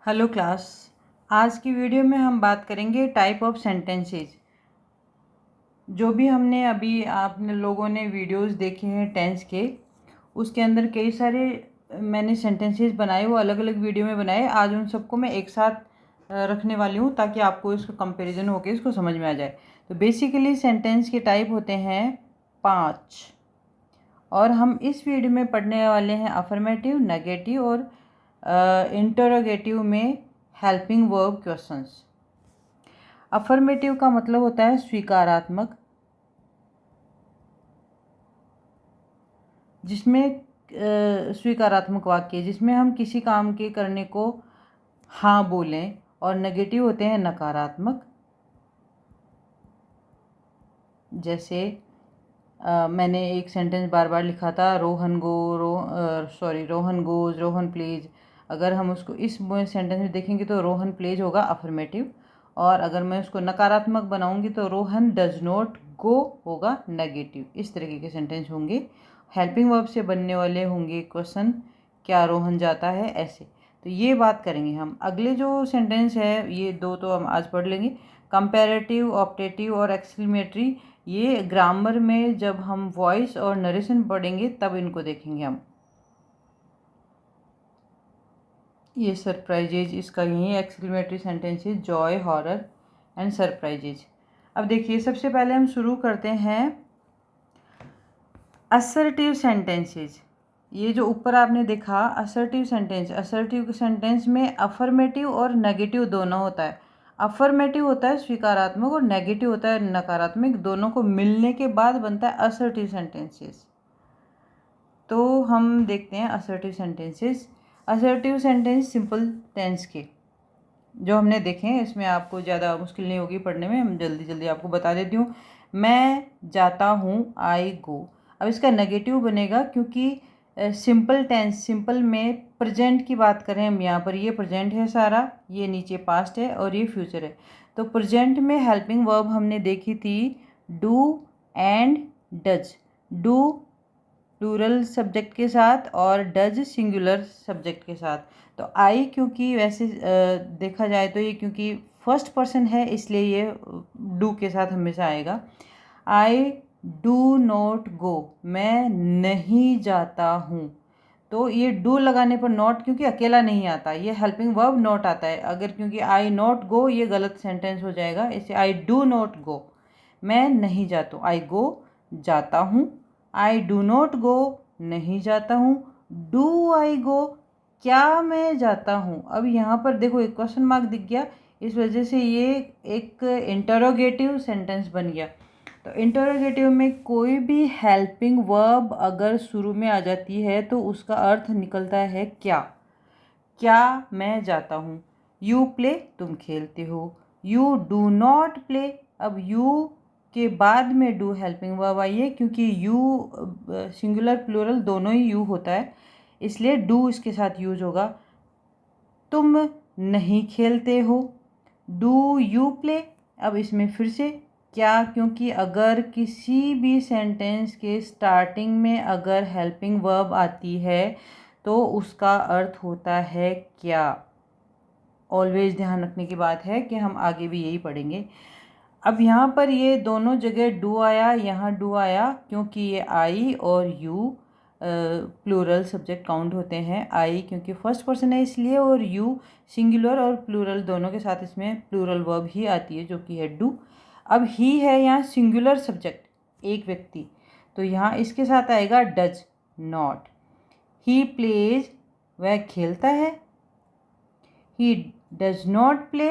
Hello class. आज की video में हम बात करेंगे टाइप ऑफ सेंटेंसेस। जो भी हमने अभी आपने लोगों ने वीडियोस देखे हैं टेंस के, उसके अंदर कई सारे मैंने सेंटेंसेस बनाए, वो अलग अलग वीडियो में बनाए। आज उन सबको मैं एक साथ रखने वाली हूँ ताकि आपको इसका कंपैरिजन होकर इसको समझ में आ जाए। तो बेसिकली सेंटेंस के टाइप होते हैं 5, और हम इस वीडियो में पढ़ने वाले हैं अफर्मेटिव, नेगेटिव और इंटरोगेटिव में हेल्पिंग वर्ब क्वेश्चंस। अफर्मेटिव का मतलब होता है स्वीकारात्मक, जिसमें स्वीकारात्मक वाक्य जिसमें हम किसी काम के करने को हाँ बोलें। और नेगेटिव होते हैं नकारात्मक, जैसे मैंने एक सेंटेंस बार बार लिखा था, रोहन गोज, रोहन प्लीज। अगर हम उसको इस सेंटेंस में देखेंगे तो रोहन प्लीज होगा अफर्मेटिव, और अगर मैं उसको नकारात्मक बनाऊंगी तो रोहन डज नॉट गो होगा नेगेटिव। इस तरीके के सेंटेंस होंगे। हेल्पिंग वर्ब से बनने वाले होंगे क्वेश्चन, क्या रोहन जाता है, ऐसे। तो ये बात करेंगे हम। अगले जो सेंटेंस है, ये दो तो हम आज पढ़ लेंगे, कंपैरेटिव, ऑप्टेटिव और एक्सक्लेमेटरी। ये ग्रामर में जब हम वॉइस और नरेशन पढ़ेंगे तब इनको देखेंगे हम। ये सरप्राइजेज, इसका यही एक्सक्लेमेटरी सेंटेंस है, जॉय, हॉरर एंड सरप्राइजेज। अब देखिए, सबसे पहले हम शुरू करते हैं असर्टिव सेंटेंसेज। ये जो ऊपर आपने देखा असर्टिव सेंटेंस, असर्टिव सेंटेंस में अफर्मेटिव और नेगेटिव दोनों होता है। अफर्मेटिव होता है स्वीकारात्मक और नेगेटिव होता है नकारात्मक। दोनों को मिलने के बाद बनता है असर्टिव सेंटेंसेस। तो हम देखते हैं assertive sentences. Assertive sentence simple tense के जो हमने देखे हैं, इसमें आपको ज़्यादा मुश्किल नहीं होगी पढ़ने में। हम जल्दी जल्दी आपको बता देती हूँ। मैं जाता हूँ, आई गो। अब इसका नेगेटिव बनेगा, क्योंकि सिंपल टेंस, सिंपल में प्रेजेंट की बात करें हम यहाँ पर, ये प्रेजेंट है सारा, ये नीचे पास्ट है और ये फ्यूचर है। तो प्रेजेंट में हेल्पिंग वर्ब हमने देखी थी do and does. Do plural subject के साथ और डज सिंगुलर सब्जेक्ट के साथ। तो आई, क्योंकि वैसे देखा जाए तो ये क्योंकि फर्स्ट पर्सन है, इसलिए ये डू के साथ हमेशा आएगा। आई डू नॉट गो, मैं नहीं जाता हूँ। तो ये डू लगाने पर नॉट, क्योंकि अकेला नहीं आता, ये हेल्पिंग वर्ब नॉट आता है। अगर क्योंकि आई नॉट गो, ये गलत सेंटेंस हो जाएगा। इसे आई डू नॉट गो, मैं नहीं जाता हूँ। आई गो, जाता हूँ। आई डू नॉट गो, नहीं जाता हूँ। डू आई गो, क्या मैं जाता हूँ। अब यहाँ पर देखो एक क्वेश्चन मार्क दिख गया, इस वजह से ये एक इंटरोगेटिव सेंटेंस बन गया। तो इंटरोगेटिव में कोई भी हेल्पिंग वर्ब अगर शुरू में आ जाती है तो उसका अर्थ निकलता है क्या। क्या मैं जाता हूँ। यू प्ले, तुम खेलते हो। यू डू नॉट प्ले, अब यू के बाद में डू हेल्पिंग वर्ब आई है, क्योंकि यू सिंगुलर प्लूरल दोनों ही यू होता है, इसलिए डू इसके साथ यूज होगा। तुम नहीं खेलते हो। डू यू प्ले, अब इसमें फिर से क्या, क्योंकि अगर किसी भी सेंटेंस के स्टार्टिंग में अगर हेल्पिंग वर्ब आती है तो उसका अर्थ होता है क्या। ऑलवेज ध्यान रखने की बात है कि हम आगे भी यही पढ़ेंगे। अब यहाँ पर ये दोनों जगह डू आया, यहाँ डू आया, क्योंकि ये आई और यू प्लूरल सब्जेक्ट काउंट होते हैं। आई क्योंकि फर्स्ट पर्सन है इसलिए, और यू सिंगुलर और प्लूरल दोनों के साथ इसमें प्लूरल वर्ब ही आती है, जो कि है डू। अब ही है यहाँ सिंगुलर सब्जेक्ट, एक व्यक्ति, तो यहाँ इसके साथ आएगा डज नॉट। ही प्लेज, वह खेलता है। ही डज नॉट प्ले,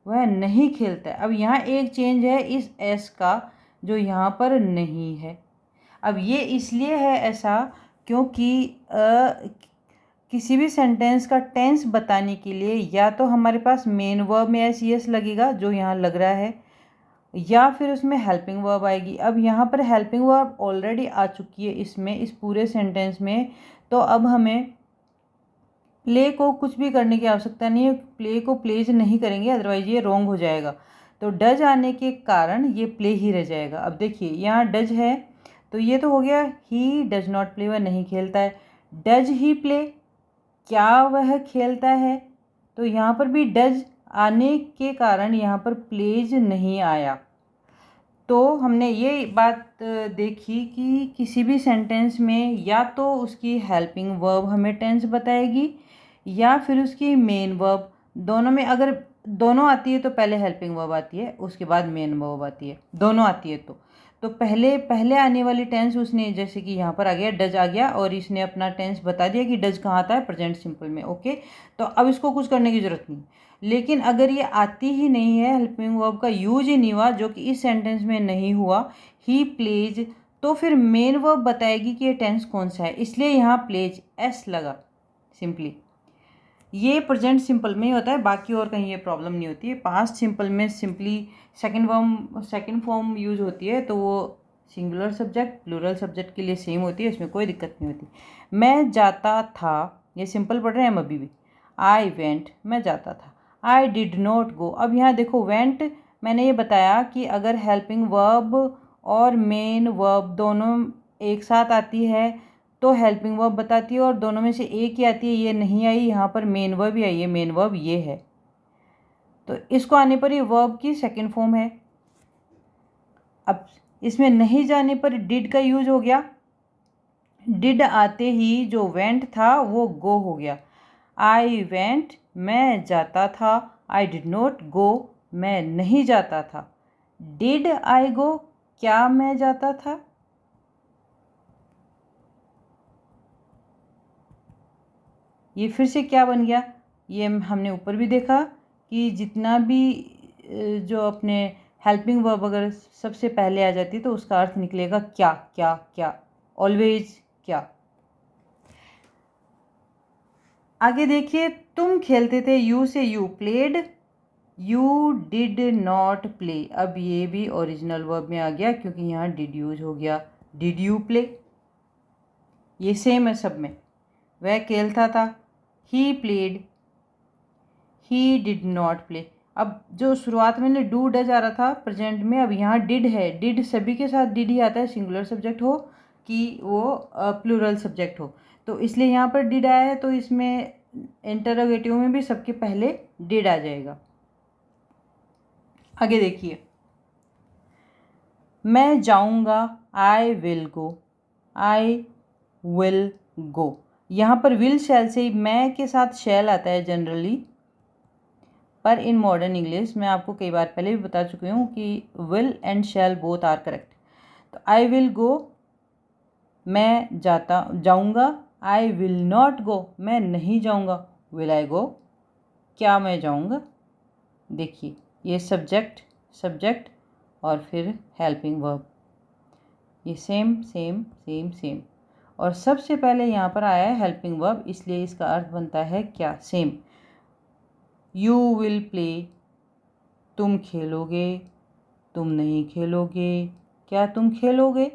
वह नहीं खेलता है। अब यहाँ एक चेंज है इस एस का, जो यहाँ पर नहीं है। अब ये इसलिए है ऐसा क्योंकि किसी भी सेंटेंस का टेंस बताने के लिए या तो हमारे पास मेन वर्ब में एस यस लगेगा, जो यहाँ लग रहा है, या फिर उसमें हेल्पिंग वर्ब आएगी। अब यहाँ पर हेल्पिंग वर्ब ऑलरेडी आ चुकी है इसमें, इस पूरे सेंटेंस में। तो अब हमें प्ले को कुछ भी करने की आवश्यकता नहीं है, प्ले को प्लेज नहीं करेंगे, अदरवाइज ये रॉन्ग हो जाएगा। तो डज आने के कारण ये प्ले ही रह जाएगा। अब देखिए यहाँ डज है, तो ये तो हो गया ही डज नॉट प्ले, वह नहीं खेलता है। डज ही प्ले, क्या वह खेलता है। तो यहाँ पर भी डज आने के कारण यहाँ पर प्लेज नहीं आया। तो हमने ये बात देखी कि किसी भी सेंटेंस में या तो उसकी हेल्पिंग वर्ब हमें टेंस बताएगी या फिर उसकी मेन वर्ब। दोनों में अगर दोनों आती है तो पहले हेल्पिंग वर्ब आती है, उसके बाद मेन वर्ब आती है। दोनों आती है तो पहले पहले आने वाली टेंस उसने, जैसे कि यहाँ पर आ गया डज आ गया और इसने अपना टेंस बता दिया कि डज कहाँ आता है, प्रेजेंट सिंपल में। ओके, तो अब इसको कुछ करने की ज़रूरत नहीं। लेकिन अगर ये आती ही नहीं है, हेल्पिंग वर्ब का यूज ही नहीं हुआ, जो कि इस सेंटेंस में नहीं हुआ, ही प्लेज, तो फिर मेन वर्ब बताएगी कि ये टेंस कौन सा है। इसलिए यहाँ प्लेज एस लगा सिंपली। ये प्रेजेंट सिंपल में ही होता है, बाकी और कहीं ये प्रॉब्लम नहीं होती है। पास्ट सिंपल में सिंपली सेकंड फॉर्म यूज होती है, तो वो सिंगुलर सब्जेक्ट प्लूरल सब्जेक्ट के लिए सेम होती है, इसमें कोई दिक्कत नहीं होती। मैं जाता था, ये सिंपल पढ़ रहे हैं हम अभी भी। आई वेंट, मैं जाता था। आई डिड नॉट गो, अब यहाँ देखो वेंट, मैंने ये बताया कि अगर हेल्पिंग वर्ब और मेन वर्ब दोनों एक साथ आती है तो हेल्पिंग वर्ब बताती है, और दोनों में से एक ही आती है, ये नहीं आई, यहाँ पर मेन वर्ब ही आई है। मेन वर्ब ये है, तो इसको आने पर ये वर्ब की सेकंड फॉर्म है। अब इसमें नहीं जाने पर डिड का यूज हो गया। डिड आते ही जो वेंट था वो गो हो गया। आई वेंट, मैं जाता था। आई डिड नॉट गो, मैं नहीं जाता था। डिड आई गो, क्या मैं जाता था? ये फिर से क्या बन गया, ये हमने ऊपर भी देखा कि जितना भी जो अपने हेल्पिंग वर्ब अगर सबसे पहले आ जाती है तो उसका अर्थ निकलेगा क्या क्या क्या, ऑलवेज क्या। आगे देखिए, तुम खेलते थे, यू से you played, you did not play. अब ये भी ओरिजिनल वर्ब में आ गया क्योंकि यहाँ डिड यूज हो गया। डिड यू प्ले, ये सेम है सब में। वह खेलता था, he played, he did not play. अब जो शुरुआत में डू डज आ रहा था प्रेजेंट में, अब यहाँ डिड है। डिड सभी के साथ डिड ही आता है, सिंगुलर सब्जेक्ट हो कि वो प्लूरल सब्जेक्ट हो, तो इसलिए यहाँ पर डिड आया है, तो इसमें इंटरोगेटिव में भी सबके पहले डिड आ जाएगा। आगे देखिए, मैं जाऊँगा, I will go, I will go. यहाँ पर विल शैल से मैं के साथ शैल आता है जनरली, पर इन मॉडर्न इंग्लिश मैं आपको कई बार पहले भी बता चुकी हूँ कि will and shall both are correct. तो आई विल गो, मैं जाऊँगा। आई विल नॉट गो, मैं नहीं जाऊँगा। विल आई गो, क्या मैं जाऊँगा। देखिए, ये सब्जेक्ट और फिर हेल्पिंग वर्ब, ये सेम सेम सेम सेम, और सबसे पहले यहाँ पर आया है हेल्पिंग वर्ब, इसलिए इसका अर्थ बनता है क्या, सेम। यू विल प्ले, तुम खेलोगे, तुम नहीं खेलोगे, क्या तुम खेलोगे।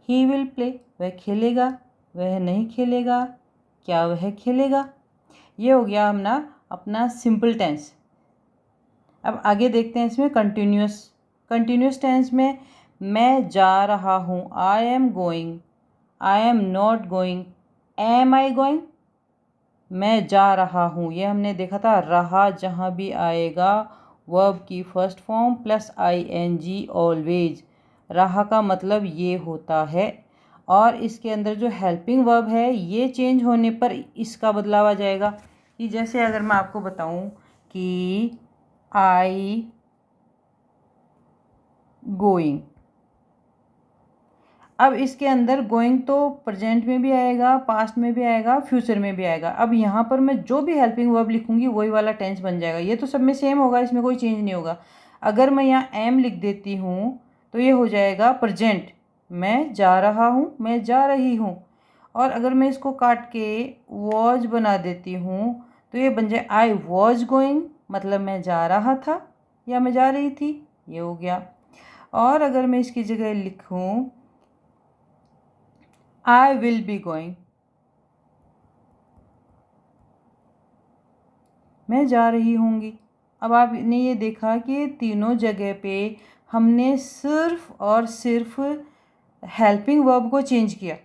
ही विल प्ले, वह खेलेगा, वह नहीं खेलेगा, क्या वह खेलेगा। ये हो गया अपना सिंपल टेंस। अब आगे देखते हैं इसमें कंटिन्यूस टेंस में मैं जा रहा हूँ, I am going, I am not going, am I going. मैं जा रहा हूँ, ये हमने देखा था, रहा जहाँ भी आएगा वर्ब की first form plus ing always. रहा का मतलब ये होता है, और इसके अंदर जो हेल्पिंग वर्ब है ये चेंज होने पर इसका बदलाव आ जाएगा। कि जैसे अगर मैं आपको बताऊँ कि आई गोइंग, अब इसके अंदर गोइंग तो प्रेजेंट में भी आएगा, पास्ट में भी आएगा, फ्यूचर में भी आएगा। अब यहाँ पर मैं जो भी हेल्पिंग वर्ब लिखूँगी वही वाला टेंस बन जाएगा, ये तो सब में सेम होगा, इसमें कोई चेंज नहीं होगा। अगर मैं यहाँ एम लिख देती हूँ तो ये हो जाएगा प्रेजेंट, मैं जा रहा हूँ, मैं जा रही हूँ। और अगर मैं इसको काट के वॉज बना देती हूँ तो ये बन जाए आई वॉज गोइंग, मतलब मैं जा रहा था या मैं जा रही थी, ये हो गया। और अगर मैं इसकी जगह लिखूँ आई विल बी गोइंग, मैं जा रही होंगी। अब आपने ये देखा कि तीनों जगह पे हमने सिर्फ और सिर्फ हेल्पिंग वर्ब को चेंज किया।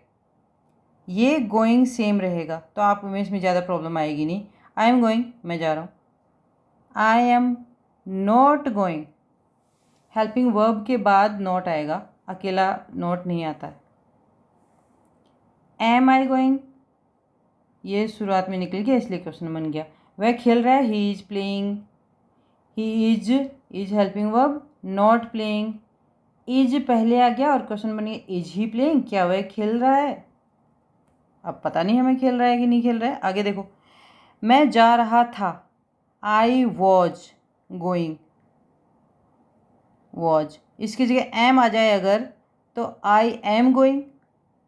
ये गोइंग सेम रहेगा तो आप में इसमें ज़्यादा प्रॉब्लम आएगी नहीं। आई एम गोइंग, मैं जा रहा हूँ। I am not going, helping verb के बाद नॉट आएगा, अकेला नॉट नहीं आता है। एम आई गोइंग, ये शुरुआत में निकल गया इसलिए क्वेश्चन बन गया। वह खेल रहा है, he is playing, he is helping verb, not playing, is पहले आ गया और क्वेश्चन बन गया इज ही प्लेइंग, क्या वह खेल रहा है। अब पता नहीं हमें खेल रहा है कि नहीं खेल रहा है। आगे देखो, मैं जा रहा था, आई वॉज गोइंग, वॉज इसकी जगह एम आ जाए अगर तो आई एम गोइंग,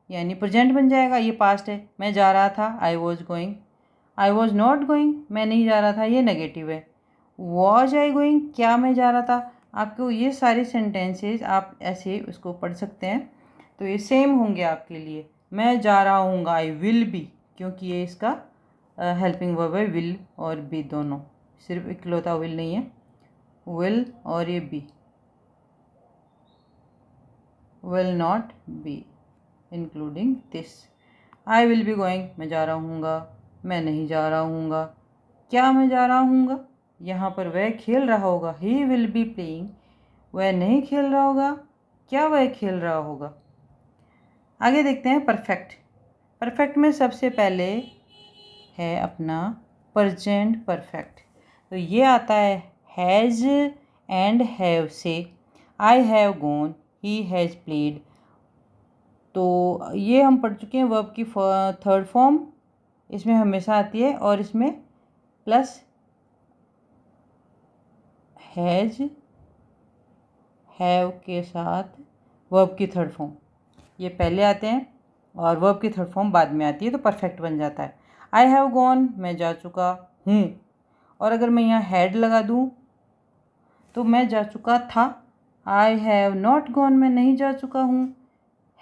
यानी प्रेजेंट बन जाएगा, ये पास्ट है। मैं जा रहा था, I was going. I was not going, मैं नहीं जा रहा था, ये नेगेटिव है। वॉज आई गोइंग, क्या मैं जा रहा था। आपको ये सारे सेंटेंसेस आप ऐसे उसको पढ़ सकते हैं, तो ये सेम होंगे आपके लिए। मैं जा रहा हूँ, आई विल बी, क्योंकि ये इसका हेल्पिंग वर्ब है, विल और बी दोनों, सिर्फ इकलौता विल नहीं है, विल और ये be, will not be including this. I will be going, मैं जा रहा हूँगा, मैं नहीं जा रहा हूँगा, क्या मैं जा रहा हूँगा। यहाँ पर वह खेल रहा होगा, ही विल बी प्लेइंग, वह नहीं खेल रहा होगा, क्या वह खेल रहा होगा। आगे देखते हैं परफेक्ट। परफेक्ट में सबसे पहले है अपना प्रेजेंट परफेक्ट, तो ये आता है हैज़ एंड हैव से। आई have gone, he has played, तो ये हम पढ़ चुके हैं। वर्ब की थर्ड फॉर्म इसमें हमेशा आती है और इसमें प्लस हैज़ हैव के साथ वर्ब की थर्ड फॉर्म, ये पहले आते हैं और वर्ब की थर्ड फॉर्म बाद में आती है, तो परफेक्ट बन जाता है। आई हैव गॉन, मैं जा चुका हूँ, और अगर मैं यहाँ हैड लगा दूँ तो मैं जा चुका था। आई हैव नॉट गॉन, मैं नहीं जा चुका हूँ।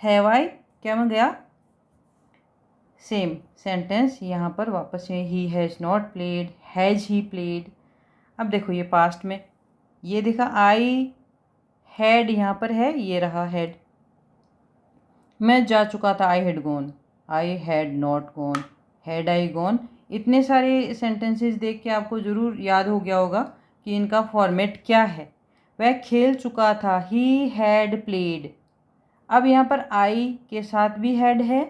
हैव आई, क्या मैं गया। सेम सेंटेंस यहाँ पर वापस से, ही has not played, has he played. अब देखो ये पास्ट में, ये देखा आई हैड यहाँ पर है, ये रहा हैड। मैं जा चुका था, I had gone, I had not gone, had I gone. इतने सारे सेंटेंसेस देख के आपको ज़रूर याद हो गया होगा कि इनका फॉर्मेट क्या है। वह खेल चुका था, ही हैड प्लेड। अब यहाँ पर आई के साथ भी हैड है,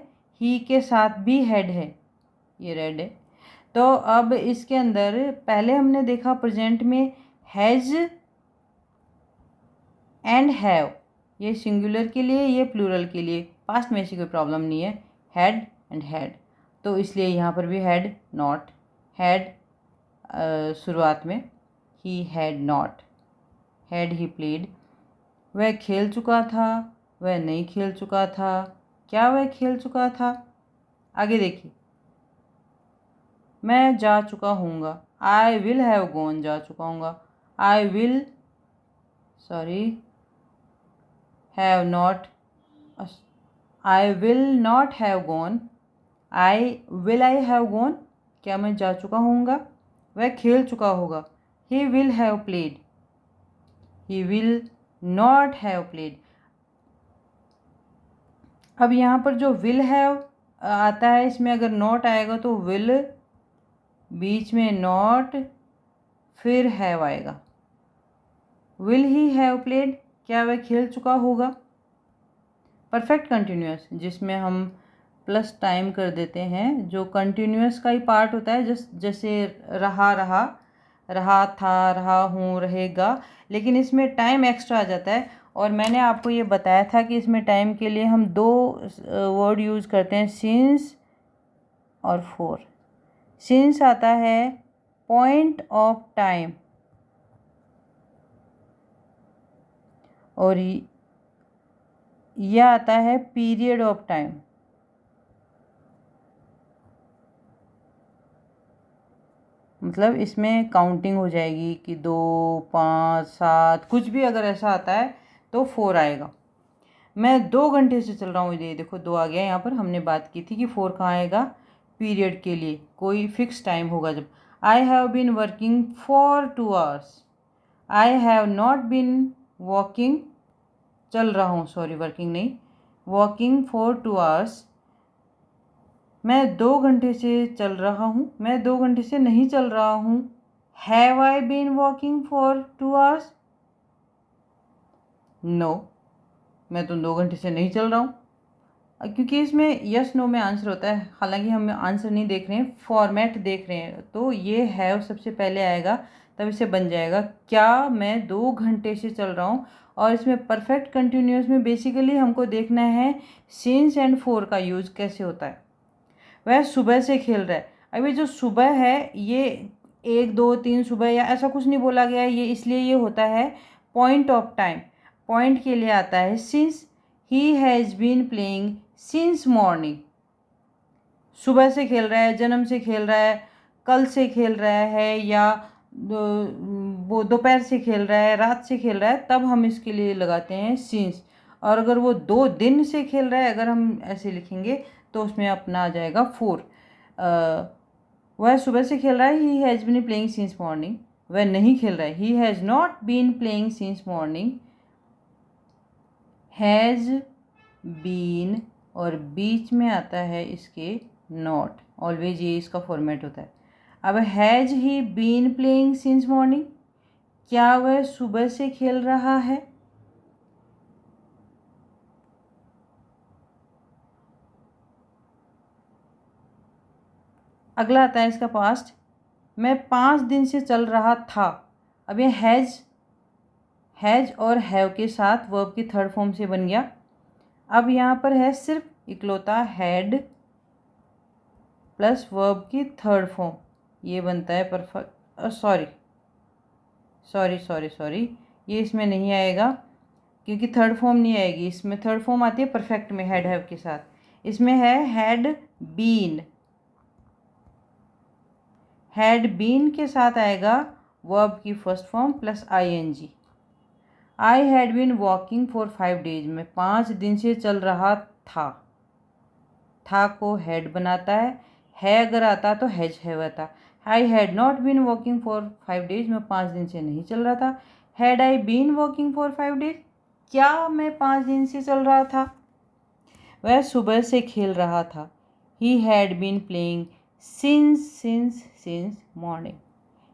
ही के साथ भी हैड है, ये रेड है। तो अब इसके अंदर पहले हमने देखा प्रेजेंट में हैज़ एंड हैव, ये सिंगुलर के लिए, ये प्लूरल के लिए। पास्ट में ऐसी कोई प्रॉब्लम नहीं है, हैड एंड हैड, तो इसलिए यहाँ पर भी हैड नॉट, हैड शुरुआत में, ही had not, had he played. वह खेल चुका था, वह नहीं खेल चुका था, क्या वह खेल चुका था। आगे देखिए, मैं जा चुका हूँगा, आई विल हैव गॉन, जा चुका हूँगा। I will have not, I will not have gone, I have gone, क्या मैं जा चुका हूँगा। वह खेल चुका होगा, he will have played, he will not have played. अब यहाँ पर जो विल हैव आता है, इसमें अगर नॉट आएगा तो विल, बीच में नॉट, फिर हैव आएगा। विल ही हैव प्लेड, क्या वह खेल चुका होगा। परफेक्ट कंटिन्यूअस, जिसमें हम प्लस टाइम कर देते हैं, जो कंटिन्यूअस का ही पार्ट होता है, जैसे रहा था, रहा हूँ, रहेगा, लेकिन इसमें टाइम एक्स्ट्रा आ जाता है। और मैंने आपको ये बताया था कि इसमें टाइम के लिए हम दो वर्ड यूज़ करते हैं, सिंस और फॉर। सिंस आता है पॉइंट ऑफ टाइम, और यह आता है पीरियड ऑफ टाइम। मतलब इसमें काउंटिंग हो जाएगी कि 2, 5, 7, कुछ भी अगर ऐसा आता है तो 4 आएगा। मैं 2 घंटे से चल रहा हूँ, ये देखो 2 आ गया यहाँ पर। हमने बात की थी कि 4 कहाँ आएगा, पीरियड के लिए कोई फिक्स टाइम होगा जब। I have been working for 2 hours, I have not been walking, चल रहा हूँ, सॉरी वर्किंग नहीं, वॉकिंग फॉर 2 आवर्स, मैं 2 घंटे से चल रहा हूँ, मैं 2 घंटे से नहीं चल रहा हूँ। Have I been walking for 2 hours? No, मैं तो 2 घंटे से नहीं चल रहा हूँ। क्योंकि इसमें यस नो में आंसर होता है, हालांकि हम आंसर नहीं देख रहे हैं, फॉर्मेट देख रहे हैं, तो ये हैव सबसे पहले आएगा, तब इसे बन जाएगा क्या मैं 2 घंटे से चल रहा हूँ। और इसमें परफेक्ट कंटिन्यूअस में बेसिकली हमको देखना है सिंस एंड फोर का यूज़ कैसे होता है। वह सुबह से खेल रहा है, अभी जो सुबह है ये 1 2 3 सुबह या ऐसा कुछ नहीं बोला गया है, ये इसलिए ये होता है पॉइंट ऑफ टाइम, पॉइंट के लिए आता है since he has been playing since morning. सुबह से खेल रहा है, जन्म से खेल रहा है, कल से खेल रहा है, या वो दोपहर से खेल रहा है, रात से खेल रहा है, तब हम इसके लिए लगाते हैं सिंस। और अगर वो 2 दिन से खेल रहा है, अगर हम ऐसे लिखेंगे तो उसमें अपना आ जाएगा 4। वह सुबह से खेल रहा है, he has been playing since morning. वह नहीं खेल रहा है, he has not been playing since morning. Has been और बीच में आता है इसके नॉट, ऑलवेज ये इसका फॉर्मेट होता है। अब has he been playing since morning, क्या वह सुबह से खेल रहा है? अगला आता है इसका पास्ट, मैं 5 दिन से चल रहा था। अब ये हैज़ और हैव के साथ वर्ब की थर्ड फॉर्म से बन गया। अब यहाँ पर है सिर्फ इकलौता हैड प्लस वर्ब की थर्ड फॉर्म, ये बनता है परफेक्ट। सॉरी, ये इसमें नहीं आएगा क्योंकि थर्ड फॉर्म नहीं आएगी इसमें। थर्ड फॉर्म आती है परफेक्ट में हैड हैव के साथ। इसमें है हैड बीन के साथ आएगा वर्ब की first form plus ing। I had been walking for 5 days, मैं 5 दिन से चल रहा था को हैड बनाता है अगर आता तो हैज हैव आता। I had not been walking for 5 days, मैं 5 दिन से नहीं चल रहा था। Had I been walking for 5 days, क्या मैं 5 दिन से चल रहा था? वह सुबह से खेल रहा था। He had been playing since morning.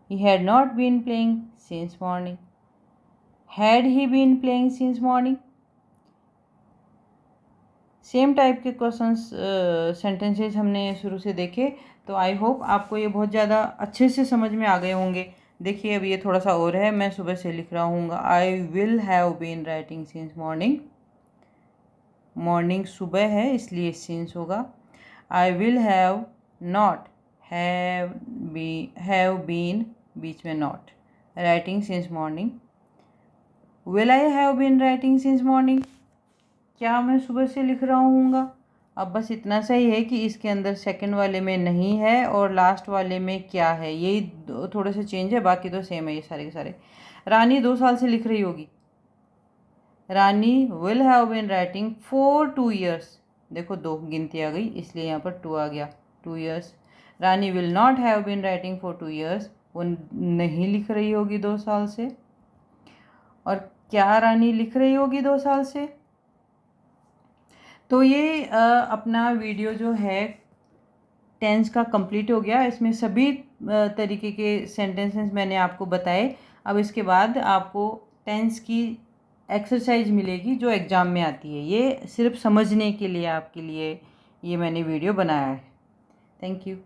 He had not been playing since morning. Had he been playing since morning. Same type के क्वेश्चंस सेंटेंसेस हमने शुरू से देखे, तो आई होप आपको ये बहुत ज़्यादा अच्छे से समझ में आ गए होंगे। देखिए अब ये थोड़ा सा और है, मैं सुबह से लिख रहा हूँ, I will have been writing since morning. Morning सुबह है इसलिए सिंस होगा। I will have not have been बीच में not writing since morning. Will I have been writing since morning, क्या मैं सुबह से लिख रहा हूँगा। अब बस इतना सा ही है कि इसके अंदर सेकंड वाले में नहीं है और लास्ट वाले में क्या है, यही थोड़े से चेंज है, बाकी तो सेम है ये सारे के सारे। रानी 2 साल से लिख रही होगी। Rani will have been writing for 2 years, देखो 2 गिनती आ गई इसलिए यहाँ पर 2 आ गया, 2 years. Rani will not have been writing for 2 years, वो नहीं लिख रही होगी 2 साल से। और क्या रानी लिख रही होगी 2 साल से? तो ये अपना वीडियो जो है टेंस का कंप्लीट हो गया। इसमें सभी तरीके के सेंटेंसेस मैंने आपको बताए। अब इसके बाद आपको टेंस की एक्सरसाइज मिलेगी जो एग्ज़ाम में आती है। ये सिर्फ समझने के लिए आपके लिए ये मैंने वीडियो बनाया है। Thank you.